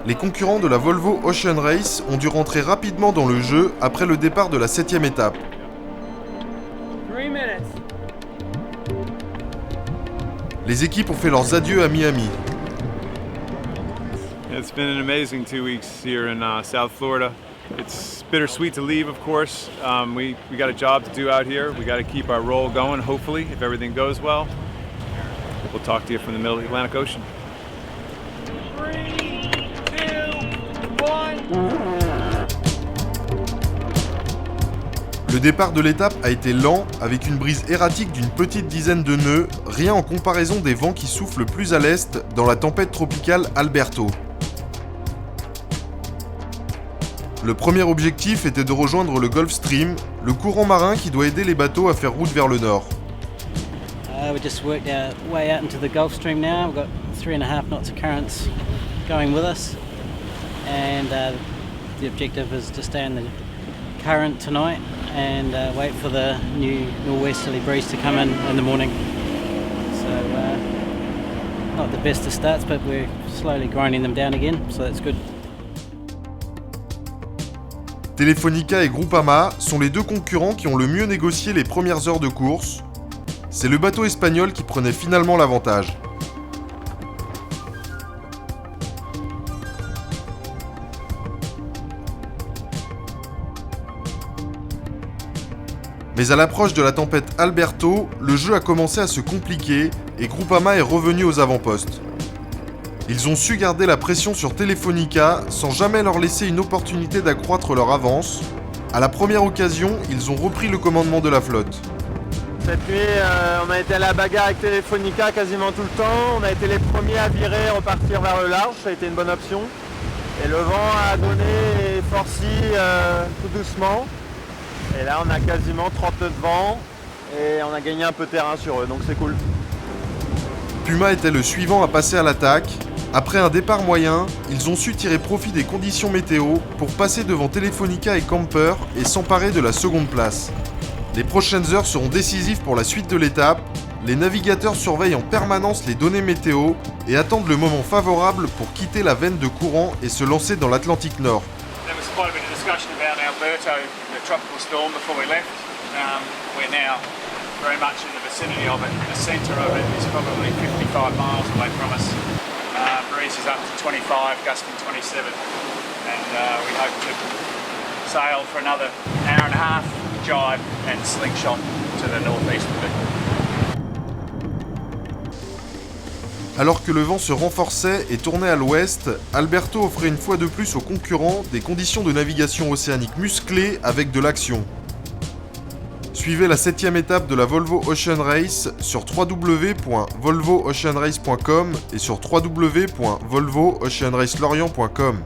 Les concurrents de la Volvo Ocean Race ont dû rentrer rapidement dans le jeu après le départ de la 7e étape. Les équipes ont fait leurs adieux à Miami. It's been an amazing 2 weeks here in South Florida. It's bittersweet to leave, of course. We got a job to do out here. We got to keep our role going, hopefully, if everything goes well. We'll talk to you from the middle of the Atlantic Ocean. 3, 2, 1. Le départ de l'étape a été lent, avec une brise erratique d'une petite dizaine de nœuds, rien en comparaison des vents qui soufflent plus à l'est dans la tempête tropicale Alberto. Le premier objectif était de rejoindre le Gulf Stream, le courant marin qui doit aider les bateaux à faire route vers le nord. We just worked our way out into the Gulf Stream now. We've got 3.5 knots of currents going with us, and the objective is to stay in the current tonight and wait for the new norwesterly breeze to come in the morning. So not the best of starts, but we're slowly grinding them down again, so that's good. Telefonica et Groupama sont les deux concurrents qui ont le mieux négocié les premières heures de course. C'est le bateau espagnol qui prenait finalement l'avantage. Mais à l'approche de la tempête Alberto, le jeu a commencé à se compliquer et Groupama est revenu aux avant-postes. Ils ont su garder la pression sur Telefonica sans jamais leur laisser une opportunité d'accroître leur avance. À la première occasion, ils ont repris le commandement de la flotte. Cette nuit, on a été à la bagarre avec Telefonica quasiment tout le temps. On a été les premiers à virer, repartir vers le large, ça a été une bonne option. Et le vent a donné et forci tout doucement. Et là, on a quasiment 30 nœuds de vent et on a gagné un peu de terrain sur eux, donc c'est cool. Puma était le suivant à passer à l'attaque. Après un départ moyen, ils ont su tirer profit des conditions météo pour passer devant Telefonica et Camper et s'emparer de la seconde place. Les prochaines heures seront décisives pour la suite de l'étape. Les navigateurs surveillent en permanence les données météo et attendent le moment favorable pour quitter la veine de courant et se lancer dans l'Atlantique Nord. There was quite a bit of discussion about Alberto, the tropical storm, before we left. We're now very much in the vicinity of it. The centre of it is probably 55 miles away from us. Breeze is up to 25, gusting 27, and we hope to sail for another hour and a half, jibe and slingshot to the northeast of it. Alors que le vent se renforçait et tournait à l'ouest, Alberto offrait une fois de plus aux concurrents des conditions de navigation océanique musclées avec de l'action. Suivez la 7e étape de la Volvo Ocean Race sur www.volvooceanrace.com et sur www.volvooceanracelorient.com.